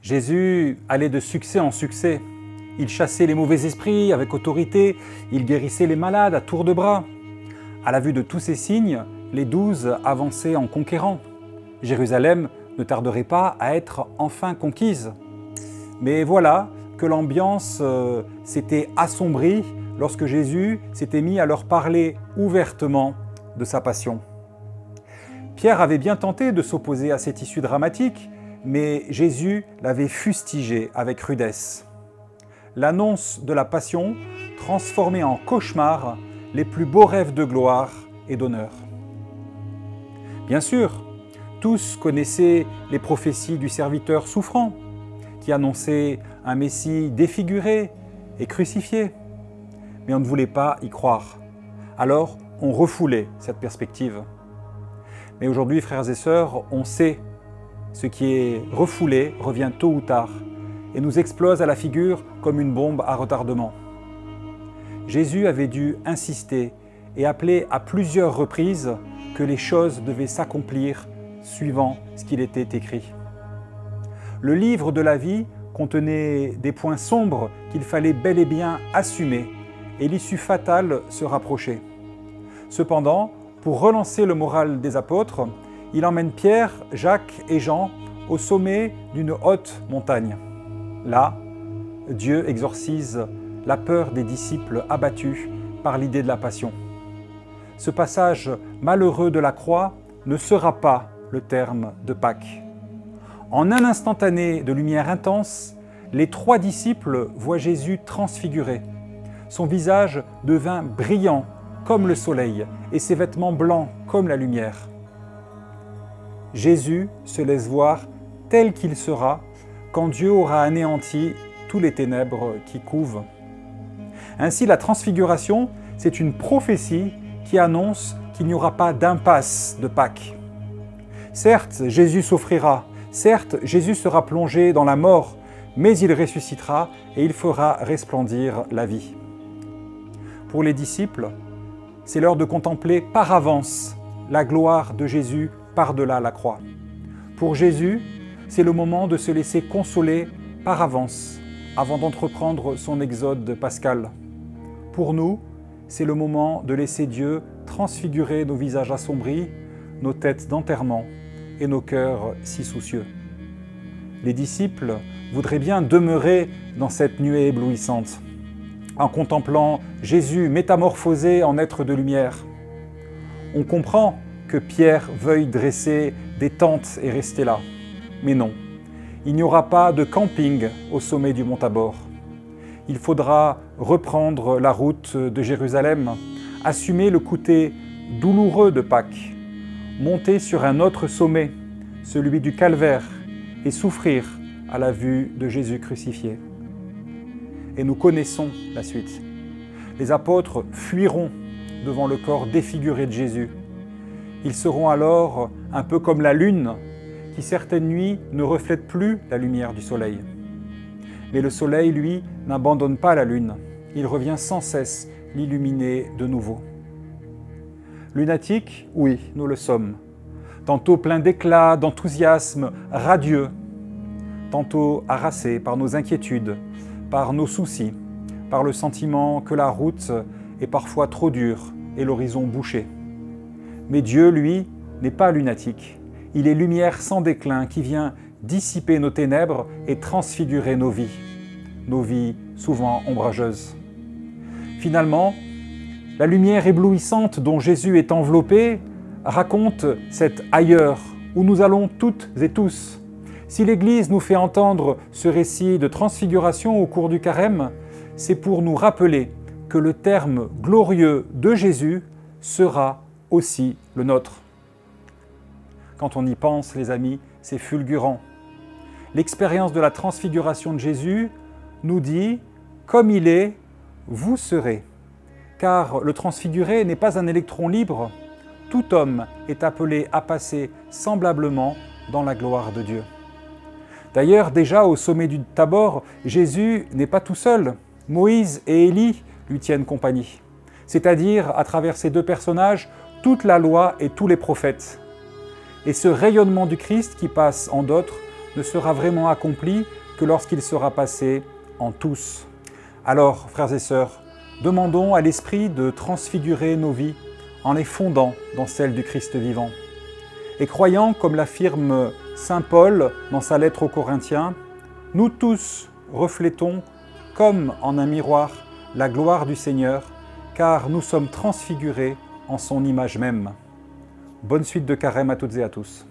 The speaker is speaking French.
Jésus allait de succès en succès. Il chassait les mauvais esprits avec autorité, il guérissait les malades à tour de bras. À la vue de tous ces signes, les 12 avançaient en conquérant. Jérusalem ne tarderait pas à être enfin conquise. Mais voilà que l'ambiance s'était assombrie lorsque Jésus s'était mis à leur parler ouvertement de sa passion. Pierre avait bien tenté de s'opposer à cette issue dramatique, mais Jésus l'avait fustigé avec rudesse. L'annonce de la passion transformait en cauchemar les plus beaux rêves de gloire et d'honneur. Bien sûr, tous connaissaient les prophéties du serviteur souffrant, qui annonçait un Messie défiguré et crucifié. Mais on ne voulait pas y croire. Alors, on refoulait cette perspective. Mais aujourd'hui, frères et sœurs, on sait ce qui est refoulé revient tôt ou tard et nous explose à la figure comme une bombe à retardement. Jésus avait dû insister et appeler à plusieurs reprises que les choses devaient s'accomplir suivant ce qu'il était écrit. Le livre de la vie contenait des points sombres qu'il fallait bel et bien assumer et l'issue fatale se rapprochait. Cependant, pour relancer le moral des apôtres, il emmène Pierre, Jacques et Jean au sommet d'une haute montagne. Là, Dieu exorcise la peur des disciples abattus par l'idée de la passion. Ce passage malheureux de la croix ne sera pas le terme de Pâques. En un instantané de lumière intense, les 3 disciples voient Jésus transfiguré. Son visage devint brillant comme le soleil et ses vêtements blancs comme la lumière. Jésus se laisse voir tel qu'il sera quand Dieu aura anéanti tous les ténèbres qui couvent. Ainsi, la transfiguration, c'est une prophétie qui annonce qu'il n'y aura pas d'impasse de Pâques. Certes, Jésus souffrira, certes, Jésus sera plongé dans la mort, mais il ressuscitera et il fera resplendir la vie. Pour les disciples, c'est l'heure de contempler par avance la gloire de Jésus par-delà la croix. Pour Jésus, c'est le moment de se laisser consoler par avance, avant d'entreprendre son exode pascal. Pour nous, c'est le moment de laisser Dieu transfigurer nos visages assombris, nos têtes d'enterrement et nos cœurs si soucieux. Les disciples voudraient bien demeurer dans cette nuée éblouissante, en contemplant Jésus métamorphosé en être de lumière. On comprend que Pierre veuille dresser des tentes et rester là. Mais non, il n'y aura pas de camping au sommet du mont Tabor. Il faudra reprendre la route de Jérusalem, assumer le côté douloureux de Pâques, monter sur un autre sommet, celui du Calvaire, et souffrir à la vue de Jésus crucifié. Et nous connaissons la suite. Les apôtres fuiront devant le corps défiguré de Jésus. Ils seront alors un peu comme la lune qui certaines nuits ne reflète plus la lumière du soleil. Mais le soleil, lui, n'abandonne pas la lune. Il revient sans cesse l'illuminer de nouveau. Lunatiques, oui, nous le sommes. Tantôt pleins d'éclat, d'enthousiasme, radieux. Tantôt harassés par nos inquiétudes, par nos soucis, par le sentiment que la route est parfois trop dure et l'horizon bouché. Mais Dieu, lui, n'est pas lunatique. Il est lumière sans déclin qui vient dissiper nos ténèbres et transfigurer nos vies souvent ombrageuses. Finalement, la lumière éblouissante dont Jésus est enveloppé raconte cet ailleurs où nous allons toutes et tous. Si l'Église nous fait entendre ce récit de transfiguration au cours du carême, c'est pour nous rappeler que le terme glorieux de Jésus sera aussi le nôtre. Quand on y pense, les amis, c'est fulgurant. L'expérience de la transfiguration de Jésus nous dit « Comme il est, vous serez ». Car le transfiguré n'est pas un électron libre. Tout homme est appelé à passer semblablement dans la gloire de Dieu. D'ailleurs, déjà au sommet du Tabor, Jésus n'est pas tout seul. Moïse et Élie lui tiennent compagnie. C'est-à-dire, à travers ces 2 personnages, toute la loi et tous les prophètes. Et ce rayonnement du Christ qui passe en d'autres ne sera vraiment accompli que lorsqu'il sera passé en tous. Alors, frères et sœurs, demandons à l'Esprit de transfigurer nos vies en les fondant dans celles du Christ vivant. Et croyant, comme l'affirme saint Paul dans sa lettre aux Corinthiens, nous tous reflétons, comme en un miroir, la gloire du Seigneur, car nous sommes transfigurés en son image même. Bonne suite de carême à toutes et à tous.